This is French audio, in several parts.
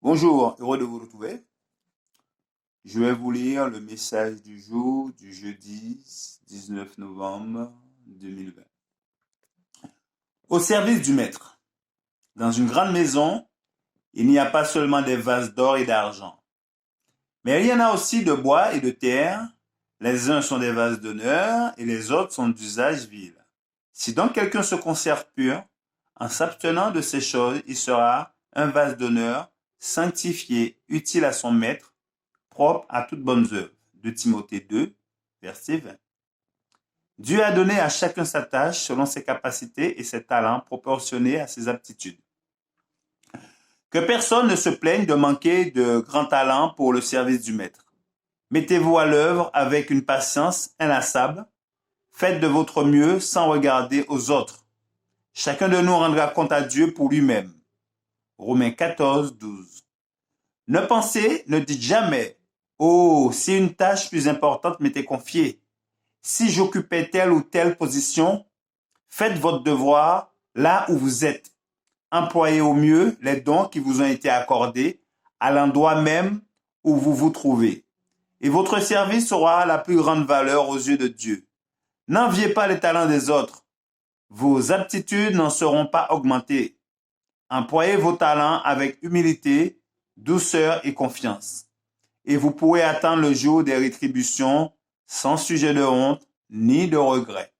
Bonjour, heureux de vous retrouver. Je vais vous lire le message du jour du jeudi 19 novembre 2020. Au service du maître. Dans une grande maison, il n'y a pas seulement des vases d'or et d'argent, mais il y en a aussi de bois et de terre. Les uns sont des vases d'honneur et les autres sont d'usage vil. Si donc quelqu'un se conserve pur, en s'abstenant de ces choses, il sera un vase d'honneur, sanctifié, utile à son maître, propre à toute bonne œuvre. 2 Timothée 2, verset 20. Dieu a donné à chacun sa tâche selon ses capacités et ses talents proportionnés à ses aptitudes. Que personne ne se plaigne de manquer de grands talents pour le service du maître. Mettez-vous à l'œuvre avec une patience inlassable. Faites de votre mieux sans regarder aux autres. Chacun de nous rendra compte à Dieu pour lui-même. Romains 14, 12. Ne dites jamais « Oh, si une tâche plus importante m'était confiée, si j'occupais telle ou telle position, faites votre devoir là où vous êtes. Employez au mieux les dons qui vous ont été accordés à l'endroit même où vous vous trouvez. Et votre service aura la plus grande valeur aux yeux de Dieu. N'enviez pas les talents des autres. Vos aptitudes n'en seront pas augmentées. Employez vos talents avec humilité, douceur et confiance. Et vous pourrez attendre le jour des rétributions sans sujet de honte ni de regret.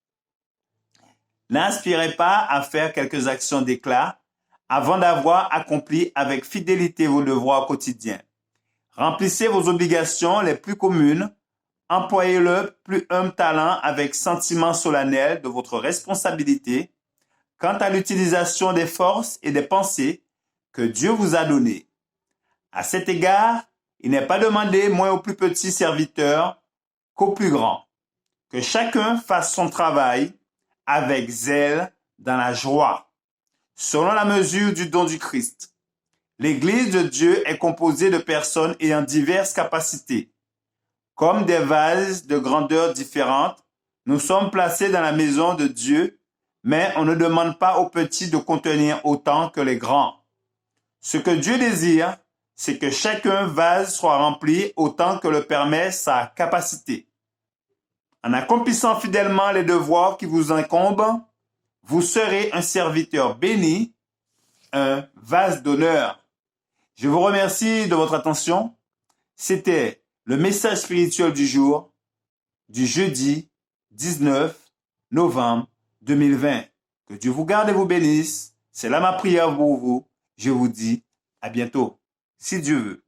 N'aspirez pas à faire quelques actions d'éclat avant d'avoir accompli avec fidélité vos devoirs quotidiens. Remplissez vos obligations les plus communes, employez le plus humble talent avec sentiment solennel de votre responsabilité quant à l'utilisation des forces et des pensées que Dieu vous a données. À cet égard, il n'est pas demandé moins au plus petit serviteur qu'au plus grand. Que chacun fasse son travail avec zèle dans la joie, selon la mesure du don du Christ. L'Église de Dieu est composée de personnes ayant diverses capacités. Comme des vases de grandeur différentes, nous sommes placés dans la maison de Dieu, mais on ne demande pas aux petits de contenir autant que les grands. Ce que Dieu désire, c'est que chacun vase soit rempli autant que le permet sa capacité. En accomplissant fidèlement les devoirs qui vous incombent, vous serez un serviteur béni, un vase d'honneur. Je vous remercie de votre attention. C'était le message spirituel du jour du jeudi 19 novembre 2020. Que Dieu vous garde et vous bénisse. C'est là ma prière pour vous. Je vous dis à bientôt, si Dieu veut.